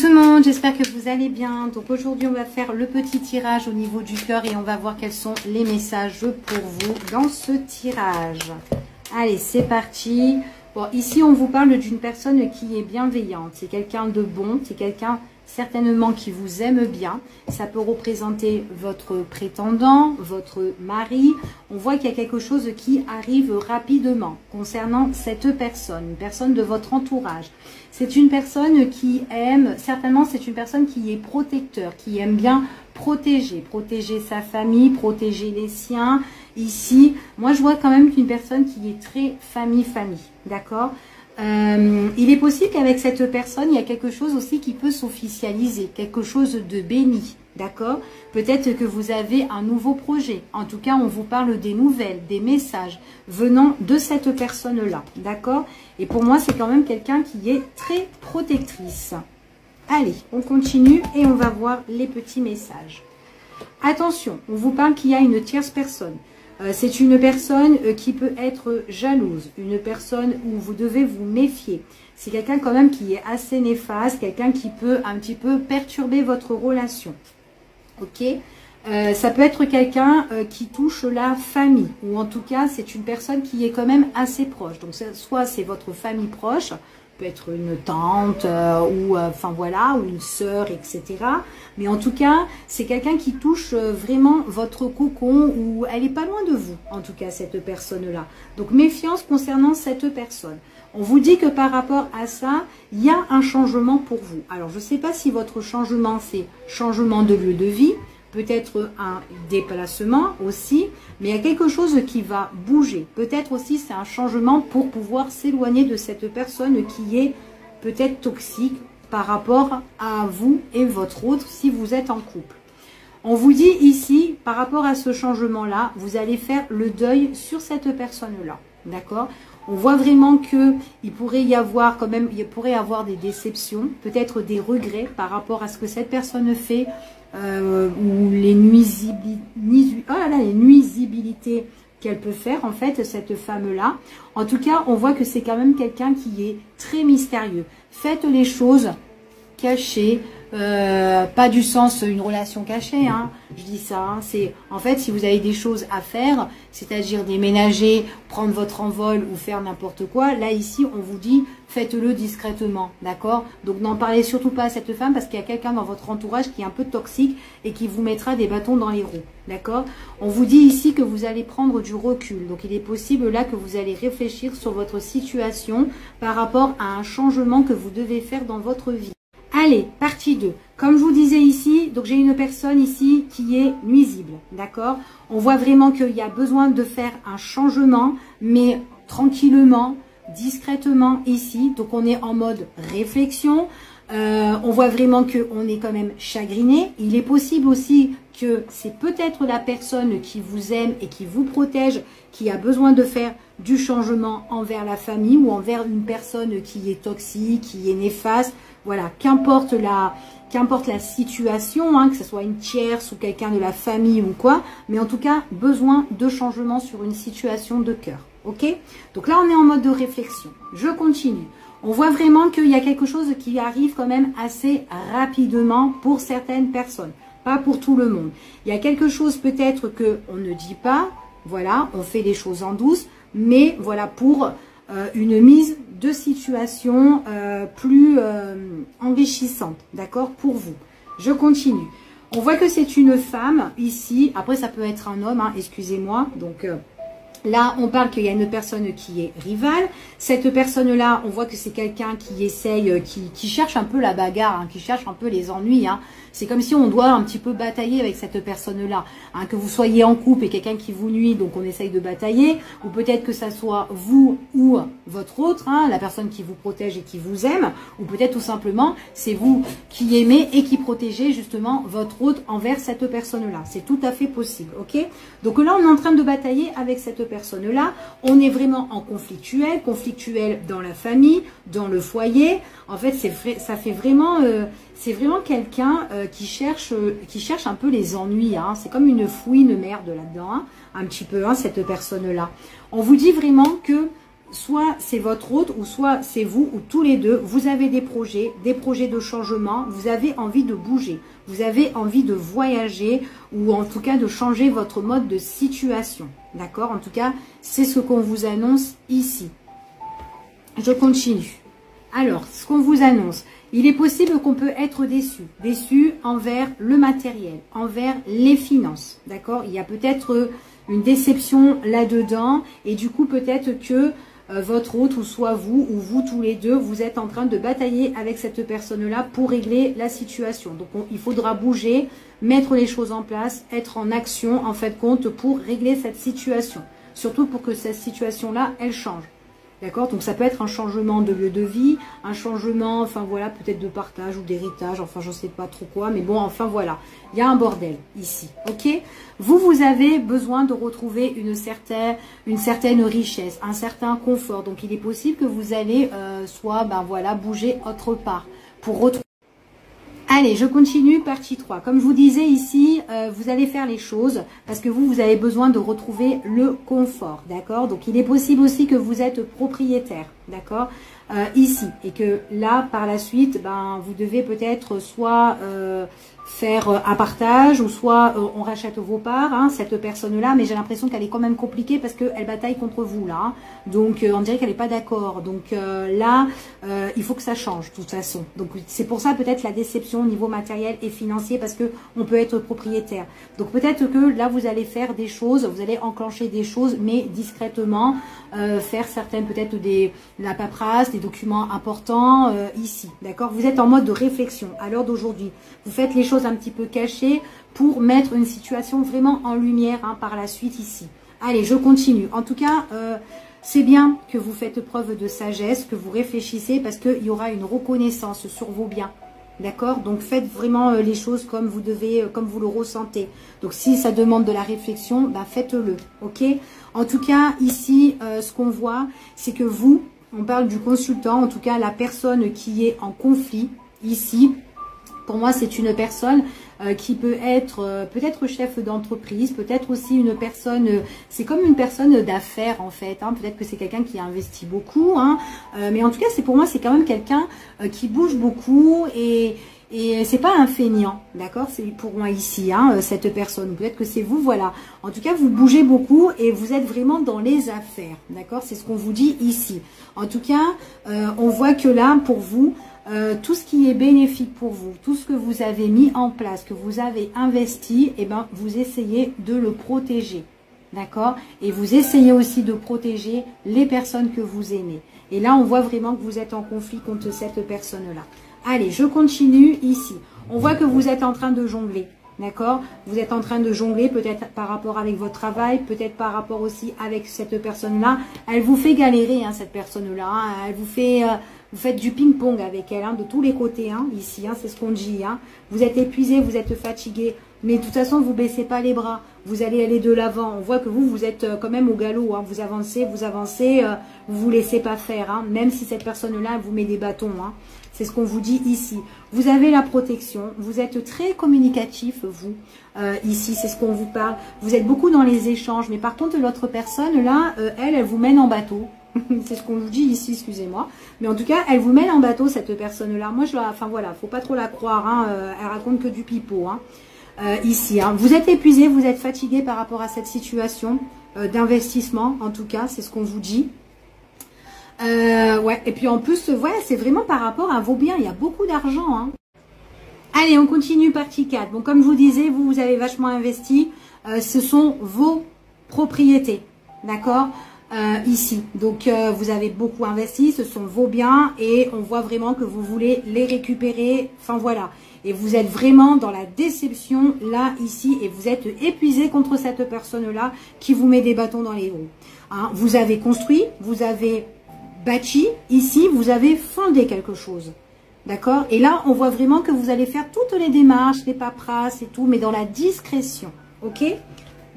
tout le monde, j'espère que vous allez bien. Donc aujourd'hui on va faire le petit tirage au niveau du cœur et on va voir quels sont les messages pour vous dans ce tirage. Allez, c'est parti. Bon, ici on vous parle d'une personne qui est bienveillante, c'est quelqu'un de bon, c'est quelqu'un certainement qui vous aime bien. Ça peut représenter votre prétendant, votre mari. On voit qu'il y a quelque chose qui arrive rapidement concernant cette personne, une personne de votre entourage. C'est une personne qui aime, certainement c'est une personne qui est protecteur, qui aime bien protéger sa famille, protéger les siens. Ici, moi je vois quand même qu'une personne qui est très famille, d'accord ? Il est possible qu'avec cette personne, il y a quelque chose aussi qui peut s'officialiser, quelque chose de béni, d'accord? Peut-être que vous avez un nouveau projet. En tout cas, on vous parle des nouvelles, des messages venant de cette personne-là, d'accord? Et pour moi, c'est quand même quelqu'un qui est très protectrice. Allez, on continue et on va voir les petits messages. Attention, on vous parle qu'il y a une tierce personne. C'est une personne qui peut être jalouse, une personne où vous devez vous méfier. C'est quelqu'un quand même qui est assez néfaste, quelqu'un qui peut un petit peu perturber votre relation. Ok, ça peut être quelqu'un qui touche la famille, ou en tout cas c'est une personne qui est quand même assez proche. Donc soit c'est votre famille proche, peut être une tante ou enfin voilà, ou une sœur, etc. Mais en tout cas, c'est quelqu'un qui touche vraiment votre cocon ou elle est pas loin de vous, en tout cas cette personne-là. Donc méfiance concernant cette personne. On vous dit que par rapport à ça, il y a un changement pour vous. Alors je ne sais pas si votre changement c'est changement de lieu de vie, peut-être un déplacement aussi, mais il y a quelque chose qui va bouger. Peut-être aussi c'est un changement pour pouvoir s'éloigner de cette personne qui est peut-être toxique par rapport à vous et votre autre si vous êtes en couple. On vous dit ici, par rapport à ce changement-là, vous allez faire le deuil sur cette personne-là. D'accord ? On voit vraiment qu'il pourrait y avoir quand même, il pourrait y avoir des déceptions, peut-être des regrets par rapport à ce que cette personne fait, ou les nuisibilités qu'elle peut faire en fait, cette femme-là. En tout cas, on voit que c'est quand même quelqu'un qui est très mystérieux. Faites les choses cachées, pas du sens une relation cachée, hein, je dis ça, hein, c'est en fait si vous avez des choses à faire, c'est-à-dire déménager, prendre votre envol ou faire n'importe quoi, là ici on vous dit faites-le discrètement, d'accord? Donc n'en parlez surtout pas à cette femme parce qu'il y a quelqu'un dans votre entourage qui est un peu toxique et qui vous mettra des bâtons dans les roues, d'accord? On vous dit ici que vous allez prendre du recul, donc il est possible là que vous allez réfléchir sur votre situation par rapport à un changement que vous devez faire dans votre vie. Allez, partie 2. Comme je vous disais ici, donc j'ai une personne ici qui est nuisible, d'accord? On voit vraiment qu'il y a besoin de faire un changement, mais tranquillement, discrètement ici. Donc on est en mode réflexion. On voit vraiment qu'on est quand même chagriné. Il est possible aussi que c'est peut-être la personne qui vous aime et qui vous protège, qui a besoin de faire du changement envers la famille ou envers une personne qui est toxique, qui est néfaste. Voilà, qu'importe la situation, hein, que ce soit une tierce ou quelqu'un de la famille ou quoi, mais en tout cas, besoin de changement sur une situation de cœur. Ok? Donc là, on est en mode de réflexion. Je continue. On voit vraiment qu'il y a quelque chose qui arrive quand même assez rapidement pour certaines personnes, pas pour tout le monde. Il y a quelque chose peut-être qu'on ne dit pas, voilà, on fait les choses en douce, mais voilà, pour une mise de situation plus enrichissante, d'accord, pour vous. Je continue. On voit que c'est une femme ici, après ça peut être un homme, hein, excusez-moi, donc... là, on parle qu'il y a une personne qui est rivale. Cette personne-là, on voit que c'est quelqu'un qui essaye, qui cherche un peu la bagarre, hein, qui cherche un peu les ennuis. Hein. C'est comme si on doit un petit peu batailler avec cette personne-là. Hein, que vous soyez en couple et quelqu'un qui vous nuit, donc on essaye de batailler. Ou peut-être que ça soit vous ou votre autre, hein, la personne qui vous protège et qui vous aime. Ou peut-être tout simplement, c'est vous qui aimez et qui protégez justement votre autre envers cette personne-là. C'est tout à fait possible, ok? Donc là, on est en train de batailler avec cette personne-là. On est vraiment en conflictuel dans la famille, dans le foyer. En fait, ça fait vraiment... c'est vraiment quelqu'un qui cherche un peu les ennuis. Hein. C'est comme une fouine merde là-dedans, hein, un petit peu, hein, cette personne-là. On vous dit vraiment que soit c'est votre hôte, ou soit c'est vous, ou tous les deux, vous avez des projets de changement, vous avez envie de bouger, vous avez envie de voyager, ou en tout cas de changer votre mode de situation. D'accord? En tout cas, c'est ce qu'on vous annonce ici. Je continue. Alors, ce qu'on vous annonce, il est possible qu'on peut être déçu. Déçu envers le matériel, envers les finances. D'accord? Il y a peut-être une déception là-dedans, et du coup, peut-être que votre hôte, ou soit vous, ou vous tous les deux, vous êtes en train de batailler avec cette personne-là pour régler la situation. Donc, il faudra bouger, mettre les choses en place, être en action, en fait, compte, pour régler cette situation. Surtout pour que cette situation-là, elle change. D'accord? Donc, ça peut être un changement de lieu de vie, un changement, enfin voilà, peut-être de partage ou d'héritage, enfin, je ne sais pas trop quoi, mais bon, enfin voilà. Il y a un bordel ici, ok? Vous avez besoin de retrouver une certaine richesse, un certain confort. Donc, il est possible que vous allez soit, ben voilà, bouger autre part pour retrouver. Allez, je continue, partie 3. Comme je vous disais ici, vous allez faire les choses parce que vous avez besoin de retrouver le confort, d'accord? Donc, il est possible aussi que vous êtes propriétaire, d'accord? Ici, et que là, par la suite, ben, vous devez peut-être soit faire un partage, ou soit on rachète vos parts, hein, cette personne-là, mais j'ai l'impression qu'elle est quand même compliquée parce qu'elle bataille contre vous, là. Hein. Donc, on dirait qu'elle n'est pas d'accord. Donc, là, il faut que ça change, de toute façon. Donc, c'est pour ça, peut-être, la déception au niveau matériel et financier, parce que on peut être propriétaire. Donc, peut-être que là, vous allez faire des choses, vous allez enclencher des choses, mais discrètement, faire certaines, peut-être, la paperasse, des documents importants, ici, d'accord? Vous êtes en mode de réflexion à l'heure d'aujourd'hui. Vous faites les choses un petit peu cachées pour mettre une situation vraiment en lumière, hein, par la suite ici. Allez, je continue. En tout cas, c'est bien que vous faites preuve de sagesse, que vous réfléchissez, parce qu'il y aura une reconnaissance sur vos biens. D'accord? Donc, faites vraiment les choses comme vous devez, comme vous le ressentez. Donc, si ça demande de la réflexion, ben, faites-le. Ok? En tout cas, ici, ce qu'on voit, c'est que vous, on parle du consultant, en tout cas, la personne qui est en conflit, ici, pour moi, c'est une personne qui peut être peut-être chef d'entreprise, peut-être aussi une personne, c'est comme une personne d'affaires en fait. Hein, peut-être que c'est quelqu'un qui investit beaucoup, hein, mais en tout cas, pour moi, c'est quand même quelqu'un qui bouge beaucoup et c'est pas un feignant, d'accord? C'est pour moi ici, hein, cette personne. Peut-être que c'est vous, voilà. En tout cas, vous bougez beaucoup et vous êtes vraiment dans les affaires, d'accord? C'est ce qu'on vous dit ici. En tout cas, on voit que là, pour vous, tout ce qui est bénéfique pour vous, tout ce que vous avez mis en place, que vous avez investi, eh ben, vous essayez de le protéger. D'accord? Et vous essayez aussi de protéger les personnes que vous aimez. Et là, on voit vraiment que vous êtes en conflit contre cette personne-là. Allez, je continue ici. On voit que vous êtes en train de jongler. D'accord? Vous êtes en train de jongler, peut-être par rapport avec votre travail, peut-être par rapport aussi avec cette personne-là. Elle vous fait galérer, hein, cette personne-là. Hein. Elle vous fait... vous faites du ping-pong avec elle, hein, de tous les côtés, hein, ici, hein, c'est ce qu'on dit. Hein. Vous êtes épuisé, vous êtes fatigué, mais de toute façon, vous ne baissez pas les bras. Vous allez aller de l'avant. On voit que vous êtes quand même au galop. Hein. Vous avancez, vous ne vous laissez pas faire. Hein, même si cette personne-là vous met des bâtons. Hein. C'est ce qu'on vous dit ici. Vous avez la protection. Vous êtes très communicatif, vous. Ici, c'est ce qu'on vous parle. Vous êtes beaucoup dans les échanges. Mais par contre, l'autre personne, là, elle vous mène en bateau. C'est ce qu'on vous dit ici, excusez-moi. Mais en tout cas, elle vous mène en bateau, cette personne-là. Moi, enfin voilà, faut pas trop la croire. Hein, elle raconte que du pipeau. Hein, ici, hein. Vous êtes épuisé, vous êtes fatigué par rapport à cette situation d'investissement. En tout cas, c'est ce qu'on vous dit. Ouais. Et puis en plus, voilà, c'est vraiment par rapport à vos biens. Il y a beaucoup d'argent. Hein. Allez, on continue, partie 4. Bon, comme je vous disais, vous avez vachement investi. Ce sont vos propriétés. D'accord? Ici, donc vous avez beaucoup investi, ce sont vos biens et on voit vraiment que vous voulez les récupérer, enfin voilà, et vous êtes vraiment dans la déception là, ici, et vous êtes épuisé contre cette personne-là qui vous met des bâtons dans les roues. Hein, vous avez construit, vous avez bâti, ici, vous avez fondé quelque chose, d'accord? Et là, on voit vraiment que vous allez faire toutes les démarches, les paperasses et tout, mais dans la discrétion, ok?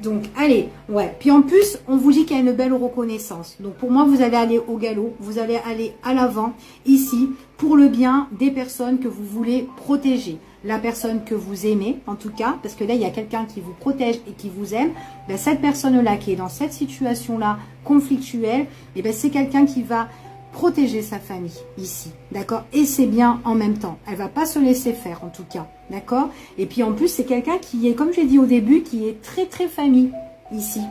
Donc, allez, ouais. Puis en plus, on vous dit qu'il y a une belle reconnaissance. Donc, pour moi, vous allez aller au galop. Vous allez aller à l'avant, ici, pour le bien des personnes que vous voulez protéger. La personne que vous aimez, en tout cas, parce que là, il y a quelqu'un qui vous protège et qui vous aime. Ben, cette personne-là qui est dans cette situation-là conflictuelle, eh ben, c'est quelqu'un qui va protéger sa famille ici, d'accord? Et c'est bien en même temps. Elle va pas se laisser faire, en tout cas, d'accord? Et puis en plus, c'est quelqu'un qui est, comme j'ai dit au début, qui est très très famille ici.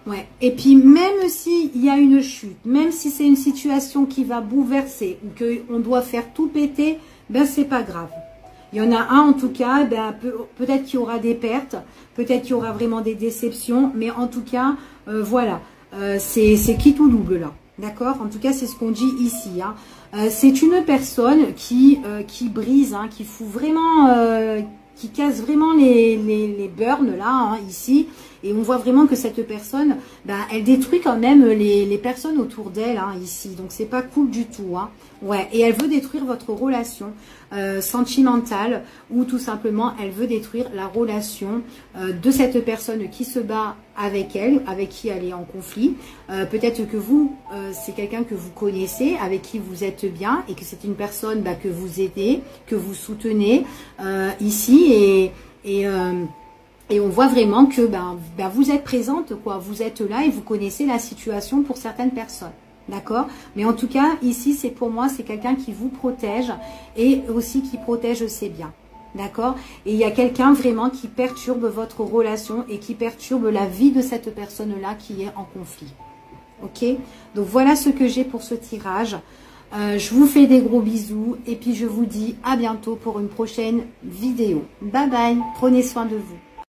Ouais. Et puis même s'il y a une chute, même si c'est une situation qui va bouleverser ou qu'on doit faire tout péter, ben c'est pas grave. Il y en a un en tout cas, ben, peut-être qu'il y aura des pertes, peut-être qu'il y aura vraiment des déceptions, mais en tout cas, voilà, c'est qui tout double là. D'accord? En tout cas, c'est ce qu'on dit ici. Hein. C'est une personne qui brise, hein, qui fout vraiment, qui casse vraiment les burns là, hein, ici. Et on voit vraiment que cette personne, ben, elle détruit quand même les personnes autour d'elle, hein, ici. Donc, c'est pas cool du tout. Hein. Ouais. Et elle veut détruire votre relation sentimentale ou tout simplement, elle veut détruire la relation de cette personne qui se bat avec elle, avec qui elle est en conflit. Peut-être que vous, c'est quelqu'un que vous connaissez, avec qui vous êtes bien et que c'est une personne bah, que vous aidez, que vous soutenez ici et on voit vraiment que ben, vous êtes présente, quoi. Vous êtes là et vous connaissez la situation pour certaines personnes. D'accord? Mais en tout cas, ici, c'est pour moi, c'est quelqu'un qui vous protège et aussi qui protège ses biens. D'accord? Et il y a quelqu'un vraiment qui perturbe votre relation et qui perturbe la vie de cette personne-là qui est en conflit. Ok? Donc voilà ce que j'ai pour ce tirage. Je vous fais des gros bisous et puis je vous dis à bientôt pour une prochaine vidéo. Bye bye, prenez soin de vous.